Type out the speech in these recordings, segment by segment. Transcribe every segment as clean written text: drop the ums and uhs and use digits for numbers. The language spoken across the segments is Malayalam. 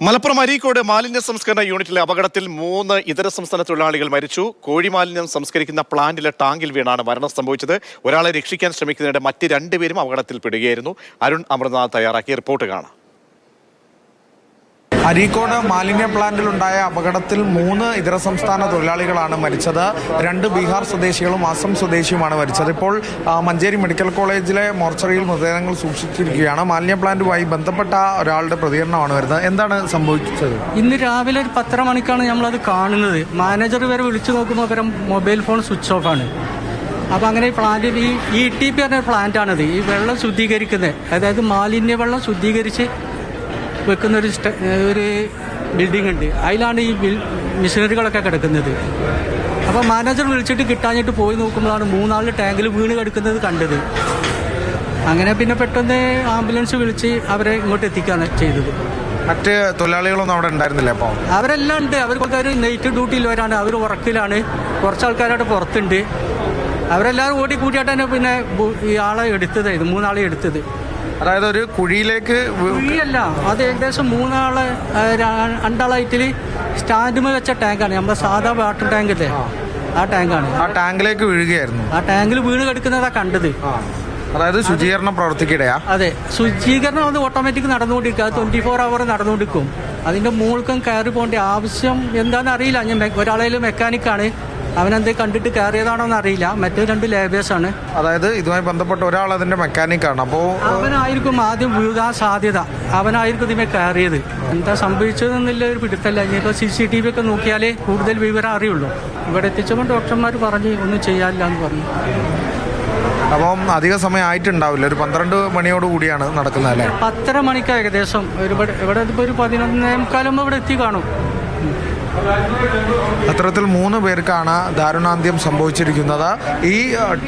മലപ്പുറം അരീക്കോട് മാലിന്യ സംസ്കരണ യൂണിറ്റിലെ അപകടത്തിൽ 3 ഇതര സംസ്ഥാന തൊഴിലാളികൾ മരിച്ചു. കോഴിമാലിന്യം സംസ്കരിക്കുന്ന പ്ലാന്റിലെ ടാങ്കിൽ വീണാണ് മരണം സംഭവിച്ചത്. ഒരാളെ രക്ഷിക്കാൻ ശ്രമിക്കുന്നതിനിടെ മറ്റ് 2 പേരും അപകടത്തിൽപ്പെടുകയായിരുന്നു. അരുൺ അമൃതനാഥ് തയ്യാറാക്കിയ റിപ്പോർട്ട് കാണാം. അരീക്കോട് മാലിന്യ പ്ലാന്റിലുണ്ടായ അപകടത്തിൽ 3 ഇതര സംസ്ഥാന തൊഴിലാളികളാണ് മരിച്ചത്. 2 ബീഹാർ സ്വദേശികളും അസം സ്വദേശിയുമാണ് മരിച്ചത്. ഇപ്പോൾ മഞ്ചേരി മെഡിക്കൽ കോളേജിലെ മോർച്ചറിയിൽ മൃതദേഹങ്ങൾ സൂക്ഷിച്ചിരിക്കുകയാണ്. മാലിന്യ പ്ലാന്റുമായി ബന്ധപ്പെട്ട ഒരാളുടെ പ്രതികരണമാണ് വരുന്നത്. എന്താണ് സംഭവിച്ചത്? ഇന്ന് രാവിലെ ഒരു 10:30 മണിക്കാണ് നമ്മളത് കാണുന്നത്. മാനേജർ വരെ വിളിച്ചു നോക്കുമ്പോൾ വരെ മൊബൈൽ ഫോൺ സ്വിച്ച് ഓഫ് ആണ്. അപ്പോൾ അങ്ങനെ ഈ പ്ലാന്റിൽ ഈ ETP പറഞ്ഞ പ്ലാന്റാണിത്. ഈ വെള്ളം ശുദ്ധീകരിക്കുന്നത്, അതായത് മാലിന്യ വെള്ളം ശുദ്ധീകരിച്ച് വെക്കുന്ന ഒരു ബിൽഡിംഗ് ഉണ്ട്. അതിലാണ് ഈ മെഷീനറികളൊക്കെ കിടക്കുന്നത്. അപ്പോൾ മാനേജർ വിളിച്ചിട്ട് കിട്ടാഞ്ഞിട്ട് പോയി നോക്കുമ്പോഴാണ് 3 ആൾ ടാങ്കിൽ വീണ് കിടക്കുന്നത് കണ്ടത്. അങ്ങനെ പിന്നെ പെട്ടെന്ന് ആംബുലൻസ് വിളിച്ച് അവരെ ഇങ്ങോട്ട് എത്തിക്കുകയാണ് ചെയ്തത്. മറ്റ് തൊഴിലാളികളൊന്നും അവിടെ ഉണ്ടായിരുന്നില്ല? അപ്പോൾ അവരെല്ലാം ഉണ്ട്. അവർക്കൊക്കെ നൈറ്റ് ഡ്യൂട്ടിയിലുള്ളവരാണ്. അവർ ഉറക്കിലാണ്. കുറച്ച് ആൾക്കാരവിടെ പുറത്തുണ്ട്. അവരെല്ലാവരും ഓടി കൂട്ടിയിട്ടാണ് പിന്നെ ഈ ആളെ എടുത്തത്, 3 ആളെ എടുത്തത്. അതായത് ഒരു കുഴിയല്ല, അത് ഏകദേശം 3 ആള് 2 ആളായിട്ട് സ്റ്റാൻഡുമേൽ വെച്ച ടാങ്കാണ്. നമ്മുടെ സാധാ വാട്ടർ ടാങ്കില്ലേ, ആ ടാങ്കാണ്. ആ ടാങ്കിലേക്ക് വീഴുകയായിരുന്നു. ആ ടാങ്കിൽ വീണ് കിടക്കുന്നതാ കണ്ടത്. അതായത് ശുചീകരണം പ്രവർത്തിക്കിടയാ? അതെ, ശുചീകരണം അത് ഓട്ടോമാറ്റിക് നടന്നുകൊണ്ടിരിക്കുക. 24 അവർ നടന്നുകൊണ്ടിരിക്കും. അതിന്റെ മുകൾക്കും കയറി പോകേണ്ട ആവശ്യം എന്താണെന്ന് അറിയില്ല. ഞാൻ ഒരാളേലും മെക്കാനിക്കാണ്. അവനെന്ത് കണ്ടിട്ട് കയറിയതാണോന്ന് അറിയില്ല. മറ്റേ 2 ലേബേഴ്സാണ്. അതായത് ഇതുമായി ബന്ധപ്പെട്ട ഒരാൾ അതിന്റെ മെക്കാനിക്കാണ്. അപ്പോൾ അവനായിരിക്കും ആദ്യം വീഴാൻ സാധ്യത. അവനായിരിക്കും ഇതിമേ കയറിയത്. എന്താ സംഭവിച്ചതെന്നുള്ള ഒരു പിടുത്തല്ല. ഇനിയിപ്പോൾ CCTV ഒക്കെ നോക്കിയാലേ കൂടുതൽ വിവരം അറിയുള്ളൂ. ഇവിടെ എത്തിച്ചപ്പോൾ ഡോക്ടർമാർ പറഞ്ഞ് ഒന്നും ചെയ്യാനില്ല എന്ന് പറഞ്ഞു. അപ്പം അധിക സമയം ആയിട്ടുണ്ടാവില്ല. ഒരു 12 മണിയോട് കൂടിയാണ് നടക്കുന്നത് അല്ലേ? 10:30 മണിക്ക് ഏകദേശം. ഇവിടെ ഇപ്പോൾ ഒരു 11:15 ഇവിടെ എത്തി കാണും. അത്തരത്തിൽ 3 പേർക്കാണ് ദാരുണാന്ത്യം സംഭവിച്ചിരിക്കുന്നത്. ഈ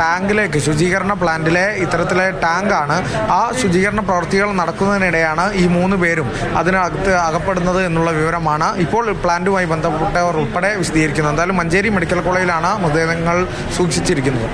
ടാങ്കിലേക്ക്, ശുചീകരണ പ്ലാന്റിലെ ഇത്തരത്തിലെ ടാങ്കാണ്. ആ ശുചീകരണ പ്രവൃത്തികൾ നടക്കുന്നതിനിടെയാണ് ഈ 3 പേരും അതിനകത്ത് അകപ്പെടുന്നത് എന്നുള്ള വിവരമാണ് ഇപ്പോൾ പ്ലാന്റുമായി ബന്ധപ്പെട്ടവർ ഉൾപ്പെടെ വിശദീകരിക്കുന്നത്. എന്തായാലും മഞ്ചേരി മെഡിക്കൽ കോളേജിലാണ് മൃതദേഹങ്ങൾ സൂക്ഷിച്ചിരിക്കുന്നത്.